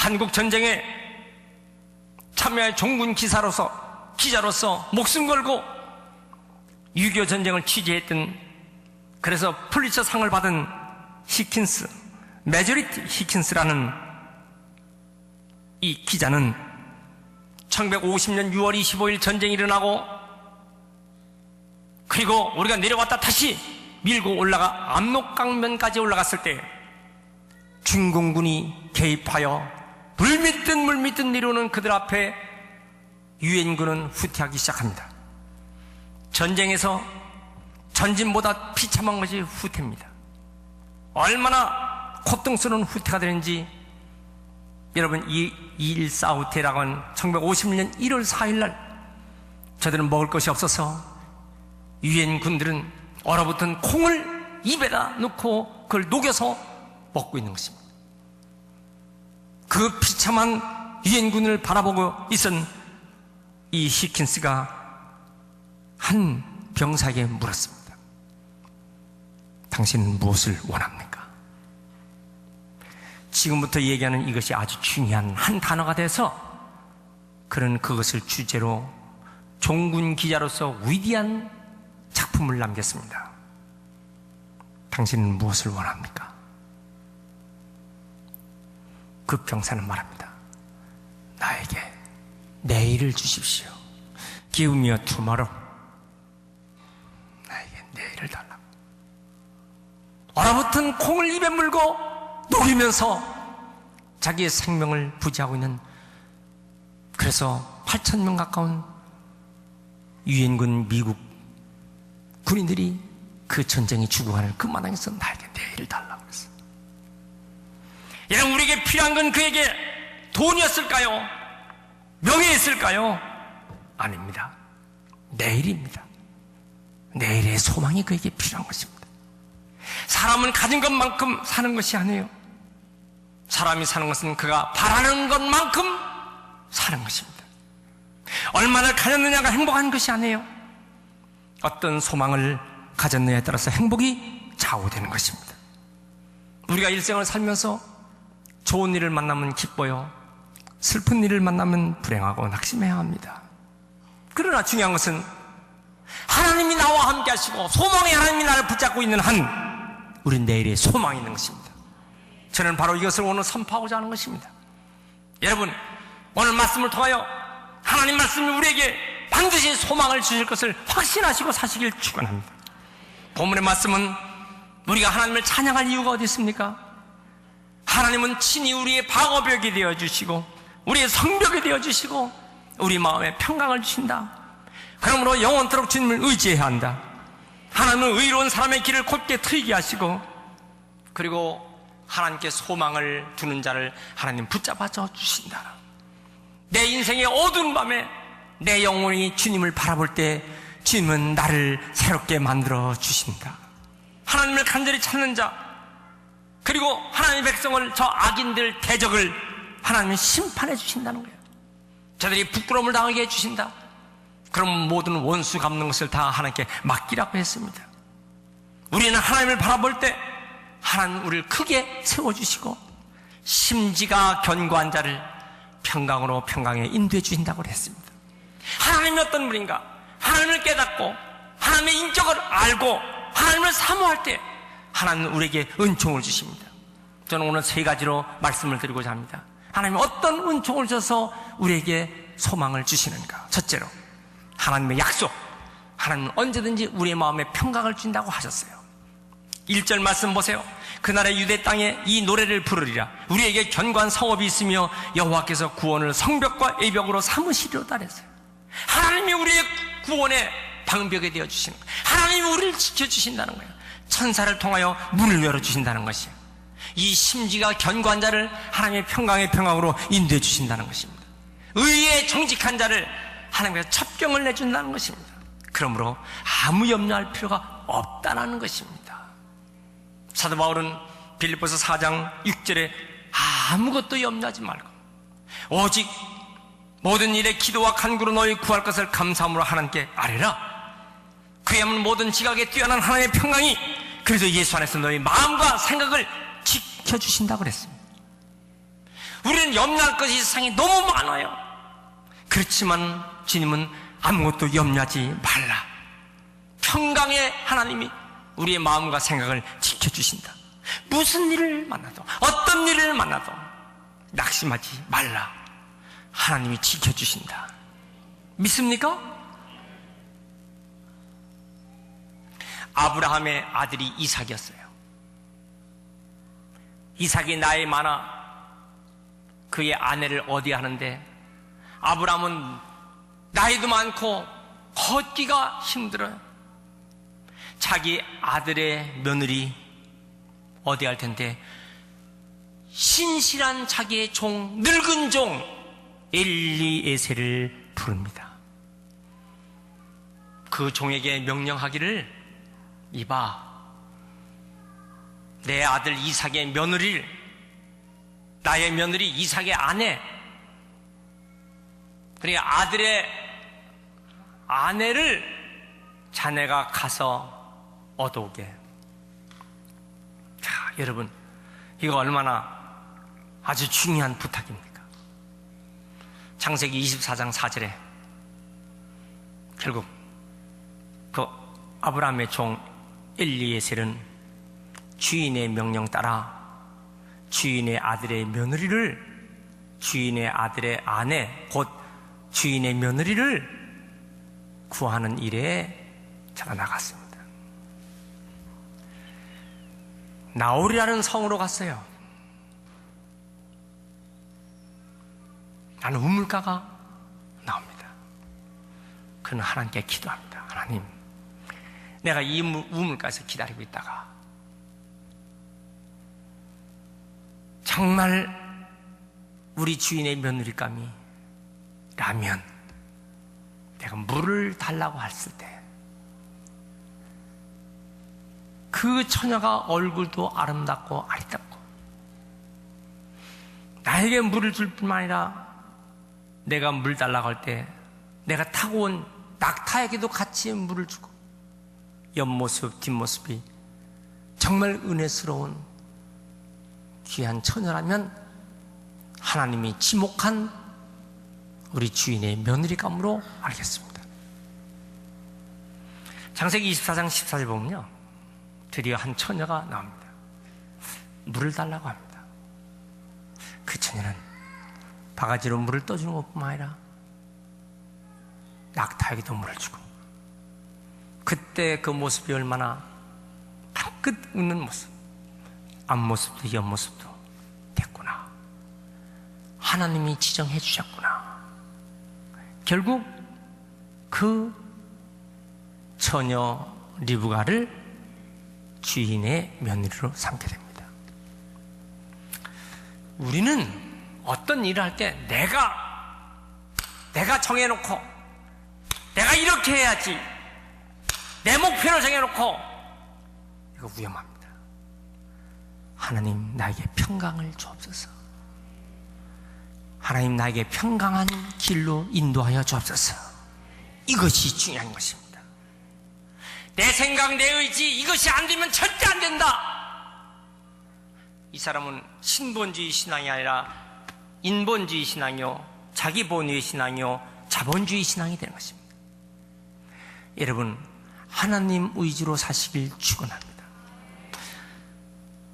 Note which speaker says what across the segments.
Speaker 1: 한국 전쟁에 참여할 종군 기자로서 목숨 걸고 6.25 전쟁을 취재했던, 그래서 퓰리처 상을 받은 히킨스, 메저리티 히킨스라는 이 기자는 1950년 6월 25일 전쟁이 일어나고, 그리고 우리가 내려왔다 다시 밀고 올라가 압록강면까지 올라갔을 때 중공군이 개입하여 물밀듯 내려오는 그들 앞에 유엔군은 후퇴하기 시작합니다. 전쟁에서 전진보다 비참한 것이 후퇴입니다. 얼마나 고통스러운 후퇴가 되는지 여러분, 이 2.14 후퇴라고 하는 1950년 1월 4일날 저들은 먹을 것이 없어서 유엔 군들은 얼어붙은 콩을 입에다 넣고 그걸 녹여서 먹고 있는 것입니다. 그 비참한 유엔 군을 바라보고 있은 이 히킨스가 한 병사에게 물었습니다. 당신은 무엇을 원합니까? 지금부터 얘기하는 이것이 아주 중요한 한 단어가 돼서 그는 그것을 주제로 종군 기자로서 위대한 작품을 남겼습니다. 당신은 무엇을 원합니까? 그 병사는 말합니다. 나에게 내일을 주십시오. Give me a tomorrow. 나에게 내일을 달라고. 얼어붙은 콩을 입에 물고 녹이면서 자기의 생명을 부지하고 있는, 그래서 8,000명 가까운 유엔군 미국 군인들이 그 전쟁이 죽어가는 그 마당에서 나에게 내일을 달라고 그랬어요. 여러분, 우리에게 필요한 건 그에게 돈이었을까요? 명예였을까요? 아닙니다. 내일입니다. 내일의 소망이 그에게 필요한 것입니다. 사람은 가진 것만큼 사는 것이 아니에요. 사람이 사는 것은 그가 바라는 것만큼 사는 것입니다. 얼마나 가졌느냐가 행복한 것이 아니에요. 어떤 소망을 가졌느냐에 따라서 행복이 좌우되는 것입니다. 우리가 일생을 살면서 좋은 일을 만나면 기뻐요. 슬픈 일을 만나면 불행하고 낙심해야 합니다. 그러나 중요한 것은 하나님이 나와 함께 하시고 소망의 하나님이 나를 붙잡고 있는 한 우린 내일의 소망이 있는 것입니다. 저는 바로 이것을 오늘 선포하고자 하는 것입니다. 여러분, 오늘 말씀을 통하여 하나님 말씀이 우리에게 반드시 소망을 주실 것을 확신하시고 사시길 축원합니다. 본문의 말씀은 우리가 하나님을 찬양할 이유가 어디 있습니까? 하나님은 친히 우리의 방어벽이 되어주시고 우리의 성벽이 되어주시고 우리 마음에 평강을 주신다. 그러므로 영원토록 주님을 의지해야 한다. 하나님은 의로운 사람의 길을 곧게 트이게 하시고, 그리고 하나님께 소망을 두는 자를 하나님 붙잡아 주신다. 내 인생의 어두운 밤에 내 영혼이 주님을 바라볼 때 주님은 나를 새롭게 만들어 주신다. 하나님을 간절히 찾는 자, 그리고 하나님의 백성을, 저 악인들 대적을 하나님은 심판해 주신다는 거예요. 저들이 부끄러움을 당하게 해 주신다. 그럼 모든 원수 갚는 것을 다 하나님께 맡기라고 했습니다. 우리는 하나님을 바라볼 때 하나님 우리를 크게 세워주시고 심지가 견고한 자를 평강으로 평강에 인도해 주신다고 했습니다. 하나님이 어떤 분인가, 하나님을 깨닫고 하나님의 인격을 알고 하나님을 사모할 때 하나님은 우리에게 은총을 주십니다. 저는 오늘 세 가지로 말씀을 드리고자 합니다. 하나님은 어떤 은총을 줘서 우리에게 소망을 주시는가. 첫째로 하나님의 약속, 하나님은 언제든지 우리의 마음에 평강을 준다고 하셨어요. 1절 말씀 보세요. 그날의 유대 땅에 이 노래를 부르리라. 우리에게 견고한 성읍이 있으며 여호와께서 구원을 성벽과 애벽으로 삼으시리로다 그랬어요. 하나님이 우리의 구원의 방벽이 되어주시는 거예요. 하나님이 우리를 지켜주신다는 거예요. 천사를 통하여 문을 열어주신다는 것이에요. 이 심지가 견고한 자를 하나님의 평강의 평강으로 인도해 주신다는 것입니다. 의의 정직한 자를 하나님께서 첩경을 내준다는 것입니다. 그러므로 아무 염려할 필요가 없다는 것입니다. 사도 바울은 빌립보서 4장 6절에 아무것도 염려하지 말고 오직 모든 일에 기도와 간구로 너희 구할 것을 감사함으로 하나님께 아뢰라. 그야말로 모든 지각에 뛰어난 하나님의 평강이 그래서 예수 안에서 너희 마음과 생각을 지켜주신다고 그랬습니다. 우리는 염려할 것이 세상에 너무 많아요. 그렇지만 주님은 아무것도 염려하지 말라. 평강의 하나님이 우리의 마음과 생각을 지켜주신다. 무슨 일을 만나도, 어떤 일을 만나도 낙심하지 말라. 하나님이 지켜주신다. 믿습니까? 아브라함의 아들이 이삭이었어요. 이삭이 나이 많아 그의 아내를 어디하는데 아브라함은 나이도 많고 걷기가 힘들어요. 자기 아들의 며느리 어디할 텐데 신실한 자기의 종, 늙은 종 엘리에셀을 부릅니다. 그 종에게 명령하기를, 이봐, 내 아들 이삭의 며느리를, 나의 며느리 이삭의 아내, 그러니까 아들의 아내를 자네가 가서 얻어오게. 자, 여러분, 이거 얼마나 아주 중요한 부탁입니까? 창세기 24장 4절에 결국 그 아브라함의 종 엘리에셀은 주인의 명령 따라 주인의 아들의 며느리를, 주인의 아들의 아내, 곧 주인의 며느리를 구하는 일에 자가 나갔습니다. 나홀이라는 성으로 갔어요. 나는 우물가가 나옵니다. 그는 하나님께 기도합니다. 하나님, 내가 이 우물가에서 기다리고 있다가 정말 우리 주인의 며느리감이 라면, 내가 물을 달라고 했을 때 그 처녀가 얼굴도 아름답고 아리답고 나에게 물을 줄 뿐만 아니라 내가 물 달라고 할 때 내가 타고 온 낙타에게도 같이 물을 주고 옆모습 뒷모습이 정말 은혜스러운 귀한 처녀라면 하나님이 지목한 우리 주인의 며느리감으로 알겠습니다. 창세기 24장 14절 보면요, 드디어 한 처녀가 나옵니다. 물을 달라고 합니다. 그 처녀는 바가지로 물을 떠주는 것뿐만 아니라 낙타에게도 물을 주고, 그때 그 모습이 얼마나 한끗 웃는 모습, 앞모습도 옆모습도 됐구나, 하나님이 지정해 주셨구나. 결국 그 처녀 리브가를 주인의 며느리로 삼게 됩니다. 우리는 어떤 일을 할 때 내가 정해놓고 내가 이렇게 해야지, 내 목표를 정해놓고, 이거 위험합니다. 하나님 나에게 평강을 주옵소서. 하나님 나에게 평강한 길로 인도하여 주옵소서. 이것이 중요한 것입니다. 내 생각, 내 의지, 이것이 안 되면 절대 안 된다. 이 사람은 신본주의 신앙이 아니라 인본주의 신앙이요, 자기 본위의 신앙이요, 자본주의 신앙이 되는 것입니다. 여러분, 하나님 의지로 사시길 축원합니다.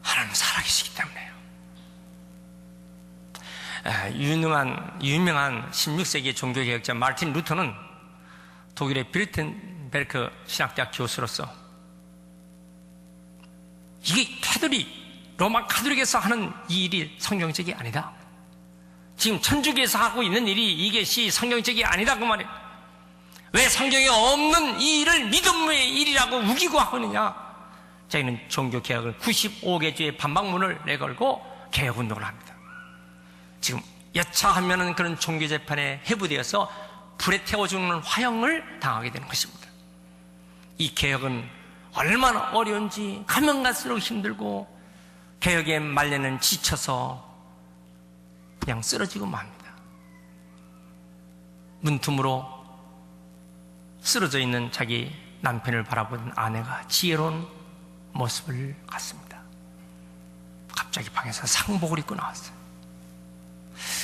Speaker 1: 하나님 살아계시기 때문에요. 유명한 16세기의 종교개혁자 마르틴 루터는 독일의 비르텐베르크 신학대학 교수로서 이게 로마 카톨릭에서 하는 이 일이 성경적이 아니다, 지금 천주교에서 하고 있는 일이 이것이 성경적이 아니다, 그 말이에요. 왜 성경에 없는 이 일을 믿음의 일이라고 우기고 하고 있느냐. 저희는 종교개혁을 95개 주의 반박문을 내걸고 개혁운동을 합니다. 지금 여차하면은 그런 종교재판에 해부되어서 불에 태워주는 화형을 당하게 되는 것입니다. 이 개혁은 얼마나 어려운지 가면 갈수록 힘들고 개혁의 말년은 지쳐서 그냥 쓰러지고 맙니다. 문틈으로 쓰러져 있는 자기 남편을 바라보는 아내가 지혜로운 모습을 갖습니다. 갑자기 방에서 상복을 입고 나왔어요.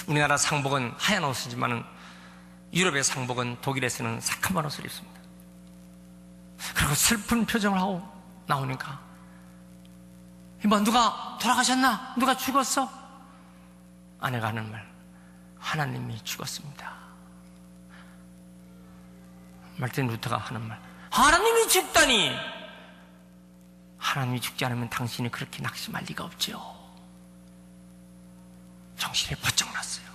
Speaker 1: 우리나라 상복은 하얀 옷이지만 유럽의 상복은 독일에서는 새카만 옷을 입습니다. 그리고 슬픈 표정을 하고 나오니까 이봐, 누가 돌아가셨나? 누가 죽었어? 아내가 하는 말, 하나님이 죽었습니다. 말틴 루터가 하는 말, 하나님이 죽다니! 하나님이 죽지 않으면 당신이 그렇게 낙심할 리가 없죠. 정신이 번쩍 났어요.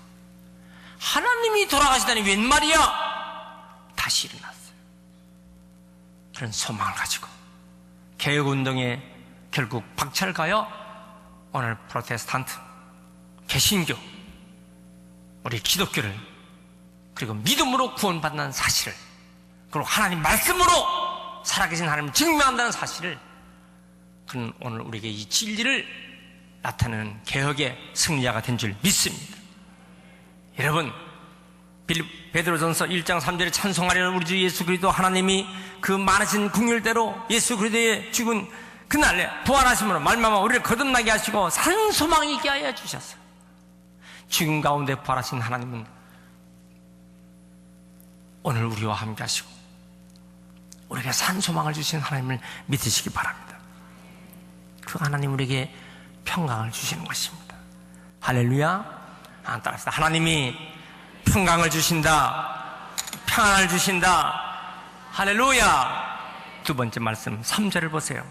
Speaker 1: 하나님이 돌아가시다니 웬 말이야? 다시 일어났어요. 그런 소망을 가지고 개혁운동에 결국 박차를 가요. 오늘 프로테스탄트, 개신교, 우리 기독교를, 그리고 믿음으로 구원받는 사실을, 그리고 하나님 말씀으로 살아계신 하나님을 증명한다는 사실을, 그는 오늘 우리에게 이 진리를 나타내는 개혁의 승리자가 된 줄 믿습니다. 여러분, 베드로전서 1장 3절에 찬송하려는 우리 주 예수 그리스도, 하나님이 그 많으신 긍휼대로 예수 그리스도의 죽은 그날에 부활하심으로 말미암아 우리를 거듭나게 하시고 산 소망이 있게 하여 주셨어요. 죽음 가운데 부활하신 하나님은 오늘 우리와 함께 하시고 우리에게 산 소망을 주신 하나님을 믿으시기 바랍니다. 그 하나님 우리에게 평강을 주시는 것입니다. 할렐루야. 따라합시다. 하나님이 평강을 주신다, 평안을 주신다. 할렐루야. 두 번째 말씀 3절을 보세요.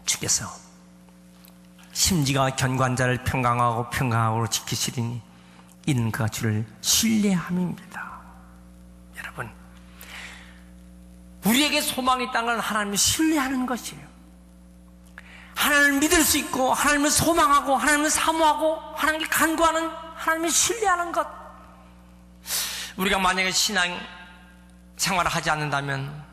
Speaker 1: 주께서 심지가 견고한 자를 평강하고 평강하고 지키시리니 이는 그가 주를 신뢰함입니다. 여러분, 우리에게 소망이 있다는 건 하나님을 신뢰하는 것이에요. 하나님을 믿을 수 있고, 하나님을 소망하고, 하나님을 사모하고, 하나님께 간구하는, 하나님을 신뢰하는 것. 우리가 만약에 신앙 생활을 하지 않는다면,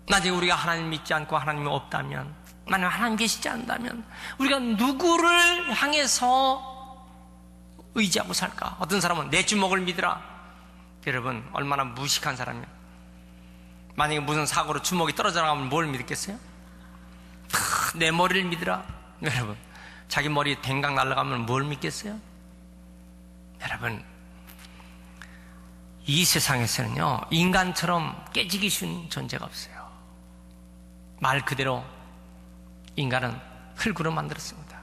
Speaker 1: 만약에 우리가 하나님 믿지 않고 하나님이 없다면, 만약에 하나님 계시지 않는다면, 우리가 누구를 향해서 의지하고 살까? 어떤 사람은 내 주먹을 믿으라. 여러분, 얼마나 무식한 사람이에요. 만약에 무슨 사고로 주먹이 떨어져 나가면 뭘 믿겠어요? 내 머리를 믿으라. 여러분, 자기 머리 댕강 날아가면 뭘 믿겠어요? 여러분, 이 세상에서는요, 인간처럼 깨지기 쉬운 존재가 없어요. 말 그대로 인간은 흙으로 만들었습니다.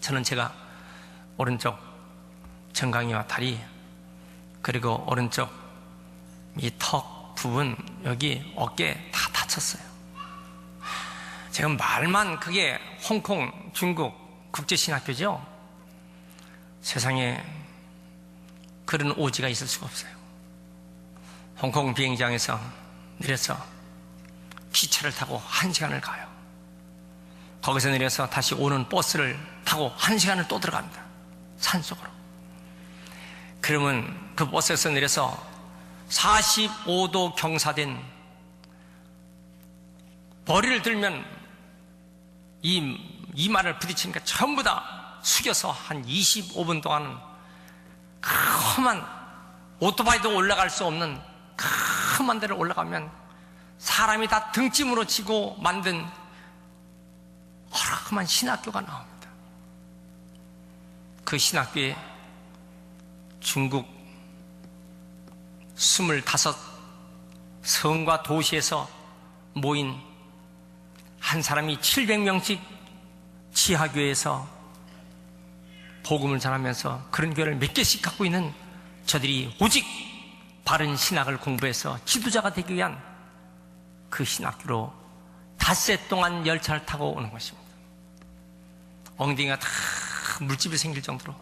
Speaker 1: 저는 제가 오른쪽 정강이와 다리, 그리고 오른쪽 이 턱 부분, 여기 어깨 다 다쳤어요. 지금 말만 그게 홍콩, 중국 국제신학교죠. 세상에 그런 오지가 있을 수가 없어요. 홍콩 비행장에서 내려서 기차를 타고 1시간을 가요. 거기서 내려서 다시 오는 버스를 타고 1시간을 또 들어갑니다. 산속으로. 그러면 그 버스에서 내려서 45도 경사된 머리를 들면 이마를 부딪히니까 전부 다 숙여서 한 25분 동안은 험한, 오토바이도 올라갈 수 없는 험한 데를 올라가면 사람이 다 등짐으로 지고 만든 험한 신학교가 나옵니다. 그 신학교에 중국 25 성과 도시에서 모인 한 사람이 700명씩 지하교회에서 복음을 전하면서 그런 교회를 몇 개씩 갖고 있는 저들이 오직 바른 신학을 공부해서 지도자가 되기 위한 그 신학교로 닷새 동안 열차를 타고 오는 것입니다. 엉덩이가 다 물집이 생길 정도로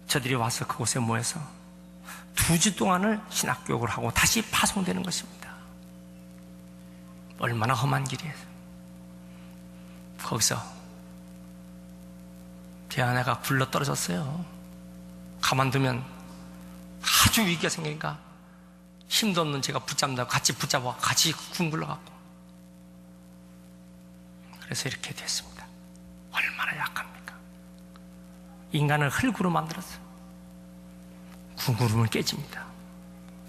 Speaker 1: 저들이 와서 그곳에 모여서 2주 동안을 신학교육을 하고 다시 파송되는 것입니다. 얼마나 험한 길이에요. 거기서 제 아내가 굴러 떨어졌어요. 가만두면 아주 위기가 생기니까 힘도 없는 제가 붙잡는다고 같이 붙잡아 같이 굶굴러 갔고, 그래서 이렇게 됐습니다. 얼마나 약합니까? 인간을 흙으로 만들었어요. 궁구름은 깨집니다.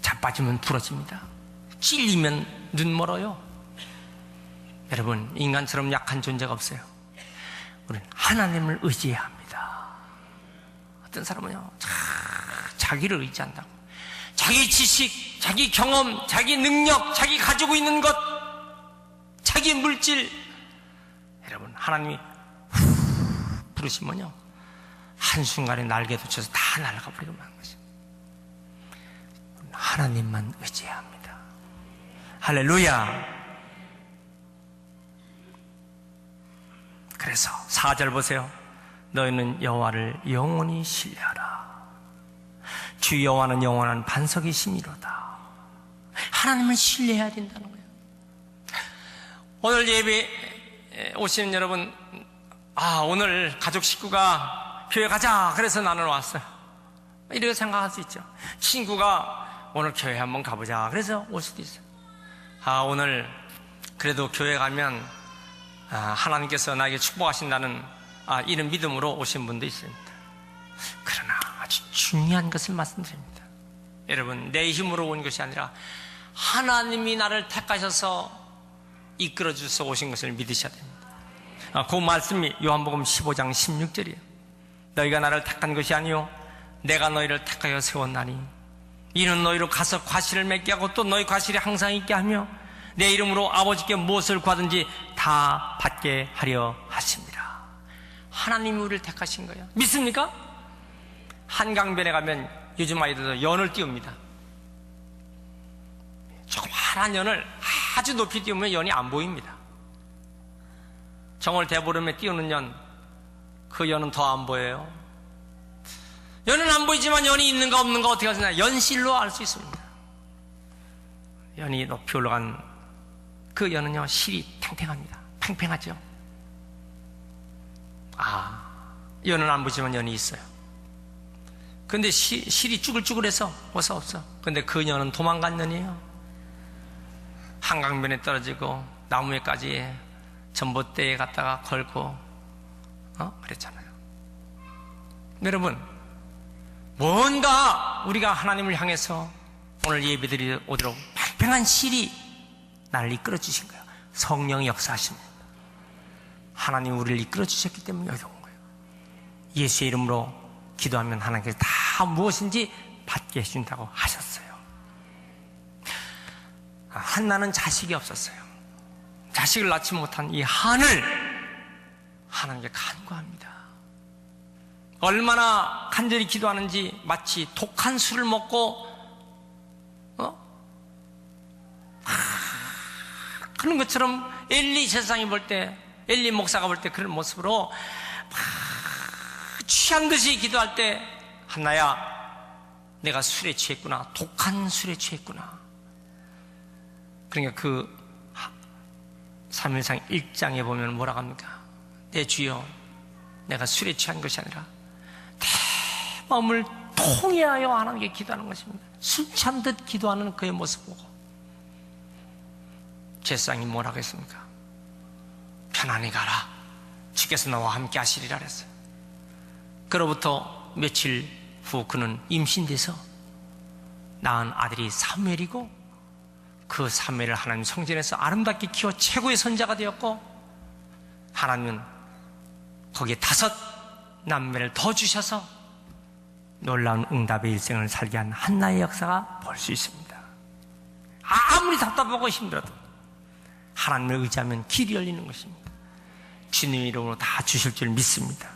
Speaker 1: 자빠지면 부러집니다. 찔리면 눈 멀어요. 여러분, 인간처럼 약한 존재가 없어요. 우리는 하나님을 의지해야 합니다. 어떤 사람은요, 자기를 의지한다고. 자기 지식, 자기 경험, 자기 능력, 자기 가지고 있는 것, 자기 물질. 여러분, 하나님이 부르시면요, 한순간에 날개 돋쳐서 다 날아가 버리고 마는 것이에요. 하나님만 의지해야 합니다. 할렐루야. 그래서 4절 보세요. 너희는 여호와를 영원히 신뢰하라. 주 여호와는 영원한 반석이시미로다. 하나님을 신뢰해야 된다는 거예요. 오늘 예배 오시는 여러분, 오늘 가족 식구가 교회 가자 그래서 나는 왔어요, 이렇게 생각할 수 있죠. 친구가 오늘 교회 한번 가보자 그래서 올 수도 있어요. 오늘 그래도 교회 가면 하나님께서 나에게 축복하신다는 이런 믿음으로 오신 분도 있습니다. 그러나 아주 중요한 것을 말씀드립니다. 여러분, 내 힘으로 온 것이 아니라 하나님이 나를 택하셔서 이끌어 주셔서 오신 것을 믿으셔야 됩니다. 그 말씀이 요한복음 15장 16절이에요. 너희가 나를 택한 것이 아니요 내가 너희를 택하여 세웠나니 이는 너희로 가서 과실을 맺게 하고 또 너희 과실이 항상 있게 하며 내 이름으로 아버지께 무엇을 구하든지 다 받게 하려 하십니다. 하나님이 우리를 택하신 거예요. 믿습니까? 한강변에 가면 요즘 아이들도 연을 띄웁니다. 조그마한 연을 아주 높이 띄우면 연이 안 보입니다. 정월 대보름에 띄우는 연, 그 연은 더 안 보여요. 연은 안 보이지만 연이 있는가 없는가 어떻게 하시나? 연실로 알 수 있습니다. 연이 높이 올라간 그 연은요, 실이 탱탱합니다. 팽팽하죠. 연은 안 보이지만 연이 있어요. 근데 실이 쭈글쭈글해서 어서 없어. 근데 그 연은 도망간 연이에요. 한강변에 떨어지고 나무에까지 전봇대에 갖다가 걸고 그랬잖아요. 여러분, 뭔가 우리가 하나님을 향해서 오늘 예배드리 오도록 팽팽한 실이 나를 이끌어 주신 거예요. 성령이 역사하십니다. 하나님 우리를 이끌어 주셨기 때문에 여기 온 거예요. 예수의 이름으로 기도하면 하나님께서 다 무엇인지 받게 해준다고 하셨어요. 한나는 자식이 없었어요. 자식을 낳지 못한 이 한을 하나님께 간구합니다. 얼마나 간절히 기도하는지 마치 독한 술을 먹고 그런 것처럼 엘리 제사장이 볼 때, 엘리 목사가 볼 때 그런 모습으로 취한 듯이 기도할 때, 한나야 내가 술에 취했구나, 독한 술에 취했구나. 그러니까 그 사무엘상 1장에 보면 뭐라고 합니까? 내 주여, 내가 술에 취한 것이 아니라 내 마음을 통해하여 하나님께 기도하는 것입니다. 술 취한 듯 기도하는 그의 모습 보고 제사장이 뭐라고 했습니까? 편안히 가라, 주께서 너와 함께 하시리라 그랬어요. 그로부터 며칠 후 그는 임신돼서 낳은 아들이 사무엘이고, 그 사무엘을 하나님 성전에서 아름답게 키워 최고의 선자가 되었고, 하나님은 거기에 5 남매를 더 주셔서 놀라운 응답의 일생을 살게 한 한나의 역사가 볼 수 있습니다. 아무리 답답하고 힘들어도 하나님을 의지하면 길이 열리는 것입니다. 주님의 이름으로 다 주실 줄 믿습니다.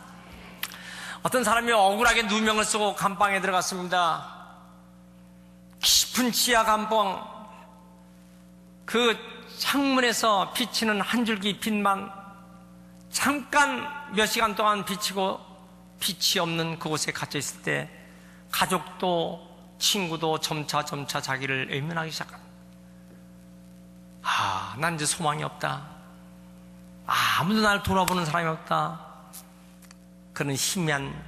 Speaker 1: 어떤 사람이 억울하게 누명을 쓰고 감방에 들어갔습니다. 깊은 지하 감방, 그 창문에서 비치는 한 줄기 빛만 잠깐 몇 시간 동안 비치고 빛이 없는 그곳에 갇혀 있을 때 가족도 친구도 점차 자기를 외면하기 시작합니다. 난 이제 소망이 없다. 아무도 나를 돌아보는 사람이 없다. 그는 희미한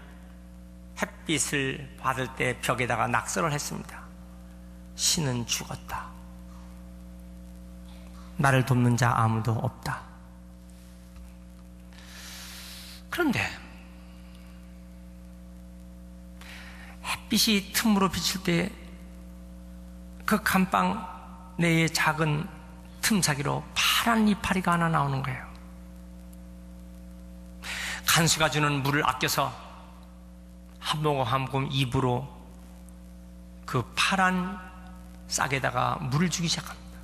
Speaker 1: 햇빛을 받을 때 벽에다가 낙서를 했습니다. 신은 죽었다. 나를 돕는 자 아무도 없다. 그런데 햇빛이 틈으로 비칠 때 그 감방 내의 작은 틈사기로 파란 이파리가 하나 나오는 거예요. 간수가 주는 물을 아껴서 한 모금 한 모금 입으로 그 파란 싹에다가 물을 주기 시작합니다.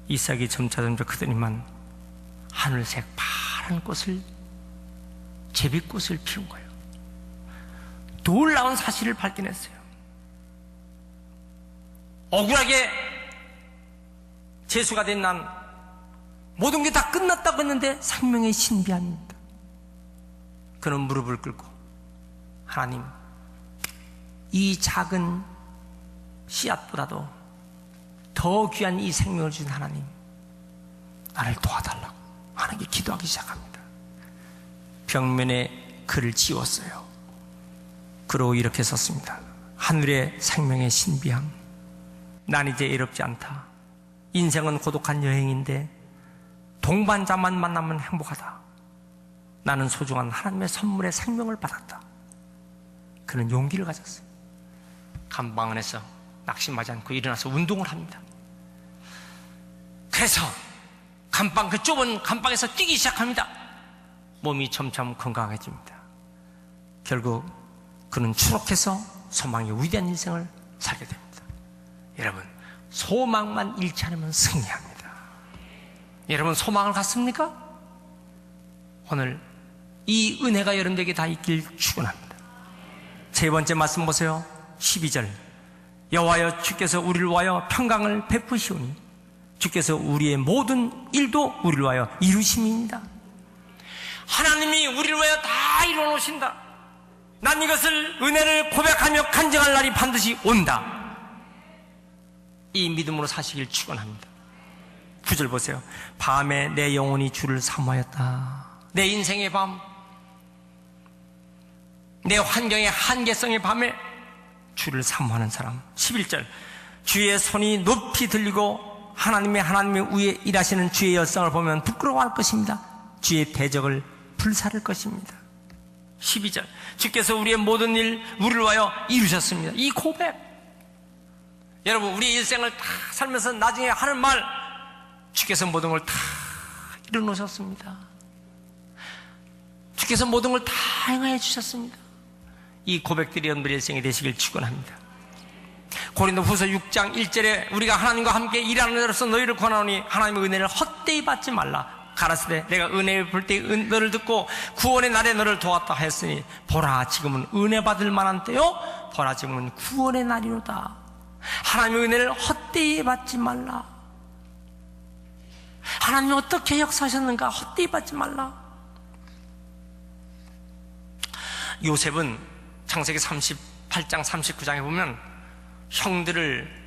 Speaker 1: 이 싹이 점차 크더니만 하늘색 파란 꽃을, 제비꽃을 피운 거예요. 놀라운 사실을 발견했어요. 억울하게 재수가 된 난 모든 게 다 끝났다고 했는데 생명의 신비함입니다. 그는 무릎을 꿇고 하나님, 이 작은 씨앗보다도 더 귀한 이 생명을 주신 하나님, 나를 도와달라고 하나님께 기도하기 시작합니다. 벽면에 글을 지웠어요. 그러고 이렇게 썼습니다. 하늘의 생명의 신비함, 난 이제 외롭지 않다. 인생은 고독한 여행인데 동반자만 만나면 행복하다. 나는 소중한 하나님의 선물의 생명을 받았다. 그는 용기를 가졌어요. 감방 안에서 낙심하지 않고 일어나서 운동을 합니다. 그래서 감방, 그 좁은 감방에서 뛰기 시작합니다. 몸이 점점 건강해집니다. 결국 그는 추록해서 소망의 위대한 인생을 살게 됩니다. 여러분, 소망만 잃지 않으면 승리합니다. 여러분, 소망을 갖습니까? 오늘 이 은혜가 여러분에게 다 있길 축원합니다. 세 번째 말씀 보세요. 12절. 여호와여, 주께서 우리를 위하여 평강을 베푸시오니 주께서 우리의 모든 일도 우리를 위하여 이루심입니다. 하나님이 우리를 위하여 다 이루어 놓으신다. 난 이것을, 은혜를 고백하며 간증할 날이 반드시 온다. 이 믿음으로 사시길 축원합니다. 9절 보세요. 밤에 내 영혼이 주를 사모하였다. 내 인생의 밤, 내 환경의 한계성의 밤에 주를 사모하는 사람. 11절. 주의 손이 높이 들리고 하나님의 위에 일하시는 주의 열성을 보면 부끄러워할 것입니다. 주의 대적을 불사를 것입니다. 12절. 주께서 우리의 모든 일, 우리를 위하여 이루셨습니다. 이 고백, 여러분, 우리의 일생을 다 살면서 나중에 하는 말, 주께서 모든 걸 다 이루어놓으셨습니다. 주께서 모든 걸 다 행하여 주셨습니다. 이 고백들이 여러분들의 일생이 되시길 축원합니다. 고린도후서 6장 1절에 우리가 하나님과 함께 일하는 자로서 너희를 권하노니 하나님의 은혜를 헛되이 받지 말라. 가라사대 내가 은혜 볼 때 너를 듣고 구원의 날에 너를 도왔다 하였으니 보라, 지금은 은혜 받을 만한 때요, 보라, 지금은 구원의 날이로다. 하나님의 은혜를 헛되이 받지 말라. 하나님이 어떻게 역사하셨는가 헛되이 받지 말라. 요셉은 창세기 38장 39장에 보면 형들을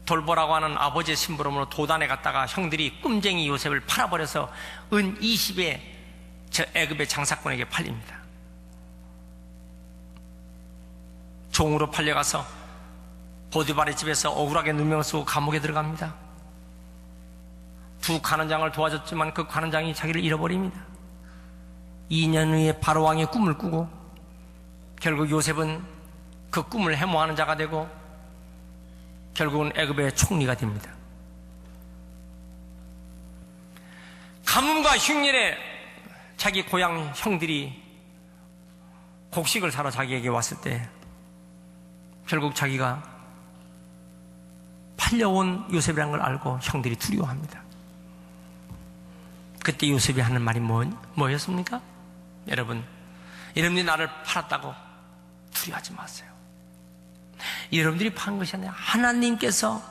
Speaker 1: 돌보라고 하는 아버지의 심부름으로 도단에 갔다가 형들이 끔쟁이 요셉을 팔아버려서 은 20에 저 애굽의 장사꾼에게 팔립니다. 종으로 팔려가서 보디발의 집에서 억울하게 누명을 쓰고 감옥에 들어갑니다. 두 간원장을 도와줬지만 그 간원장이 자기를 잃어버립니다. 2년 후에 바로왕의 꿈을 꾸고 결국 요셉은 그 꿈을 해모하는 자가 되고 결국은 애굽의 총리가 됩니다. 가뭄과 흉년에 자기 고향 형들이 곡식을 사러 자기에게 왔을 때 결국 자기가 팔려온 요셉이라는 걸 알고 형들이 두려워합니다. 그때 요셉이 하는 말이 뭐였습니까? 여러분들이 나를 팔았다고 두려워하지 마세요. 여러분들이 판 것이 아니라 하나님께서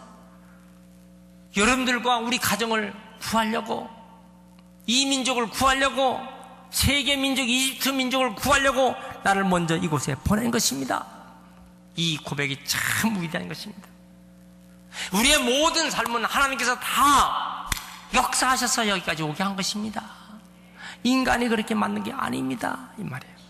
Speaker 1: 여러분들과 우리 가정을 구하려고, 이 민족을 구하려고, 세계 민족, 이집트 민족을 구하려고 나를 먼저 이곳에 보낸 것입니다. 이 고백이 참 위대한 것입니다. 우리의 모든 삶은 하나님께서 다 역사하셔서 여기까지 오게 한 것입니다. 인간이 그렇게 만든 게 아닙니다, 이 말이에요.